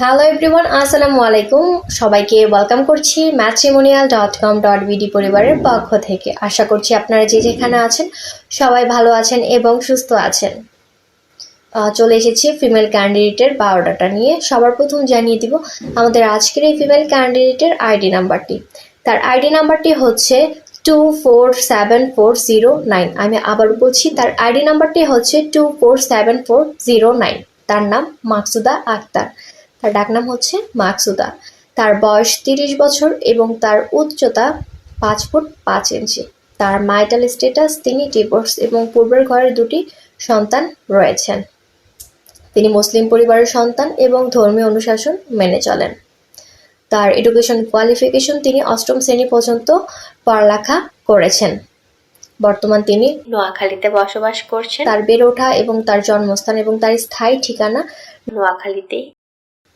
Hello everyone, আসসালামু আলাইকুম। সবাইকে ওয়েলকাম করছি matrimonial.com.bd পরিবারের পক্ষ থেকে। আশা করছি আপনারা যে যেখানে আছেন সবাই ভালো আছেন এবং সুস্থ আছেন। চলে এসেছি ফিমেল ক্যান্ডিডেটের বায়োডাটা নিয়ে। সবার প্রথম জানিয়ে দিব আমাদের আজকের এই ফিমেল ক্যান্ডিডেটের আইডি নাম্বারটি। তার আইডি নাম্বারটি হচ্ছে 247409। আমি আবার বলছি, তার আইডি নাম্বারটি হচ্ছে 247409। তার নাম মাকসুদা আক্তার। তার ডাকনাম হচ্ছে মাকসুদা। তার বয়স 30 বছর এবং তার উচ্চতা 5 ফুট 5 ইঞ্চি। তার মাইটাল স্ট্যাটাস তিনি ডিভোর্স এবং পূর্বের ঘরের দুটি সন্তান রয়েছেন। তিনি মুসলিম পরিবারের সন্তান এবং ধর্মীয় অনুশাসন মেনে চলেন। তার এডুকেশন কোয়ালিফিকেশন তিনি 8ম শ্রেণী পর্যন্ত পড়ালেখা করেছেন। বর্তমান তিনি নোয়াখালীতে বসবাস করছেন। তার বেড়ে ওঠা এবং তার জন্মস্থান এবং তার স্থায়ী ঠিকানা নোয়াখালীতেই।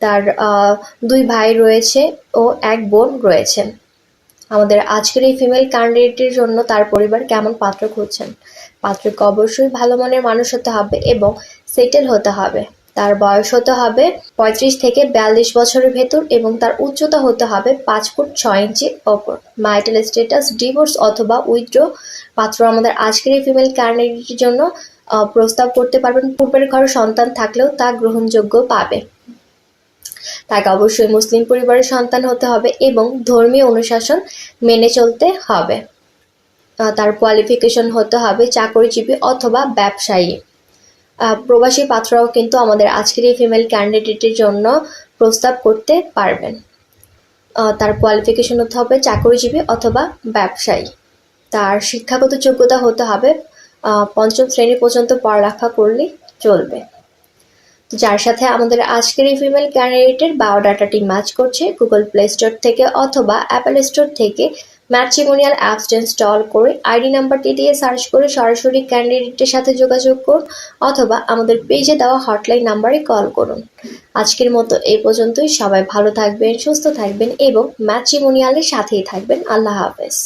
তার 2 ভাই রয়েছে ও 1 বোন রয়েছেন। আমাদের আজকের এই ফিমেল ক্যান্ডিডেটের জন্য তার পরিবার কেমন পাত্র খুঁজছেন? পাত্রকে অবশ্যই ভালো মনের মানুষ হতে হবে এবং সেটেল হতে হবে। তার বয়স হতে হবে 35 থেকে 42 বছরের ভেতর এবং তার উচ্চতা হতে হবে 5 ফুট 6 ইঞ্চি ওপর। মাইটাল স্ট্যাটাস ডিভোর্স অথবা উইথড্র। পাত্র আমাদের আজকের এই ফিমেল ক্যান্ডিডেটের জন্য প্রস্তাব করতে পারবেন। পূর্বের ঘরে সন্তান থাকলেও তা গ্রহণযোগ্য পাবে। তাকে অবশ্যই মুসলিম পরিবারের সন্তান হতে হবে এবং ধর্মীয় অনুশাসন মেনে চলতে হবে। তার কোয়ালিফিকেশন হতে হবে চাকরিজীবী অথবা ব্যবসায়ী। প্রবাসী পাত্ররাও কিন্তু আমাদের আজকের এই ফিমেল ক্যান্ডিডেটের জন্য প্রস্তাব করতে পারবেন। তার কোয়ালিফিকেশন হতে হবে চাকরিজীবী অথবা ব্যবসায়ী। তার শিক্ষাগত যোগ্যতা হতে হবে 5ম শ্রেণী পর্যন্ত পড়ালেখা করলেই চলবে। যার সাথে আমাদের আজকের এই ফিমেল ক্যান্ডিডেটের বায়োডাটাটি ম্যাচ করছে, গুগল প্লে স্টোর থেকে অথবা অ্যাপল স্টোর থেকে ম্যাট্রিমোনিয়াল অ্যাপসটা ইনস্টল করে আইডি নাম্বারটি দিয়ে সার্চ করে সরাসরি ক্যান্ডিডেটের সাথে যোগাযোগ করুন অথবা আমাদের পেজে দেওয়া হটলাইন নাম্বারে কল করুন। আজকের মতো এই পর্যন্তই। সবাই ভালো থাকবেন, সুস্থ থাকবেন এবং ম্যাট্রিমোনিয়ালের সাথেই থাকবেন। আল্লাহ হাফেজ।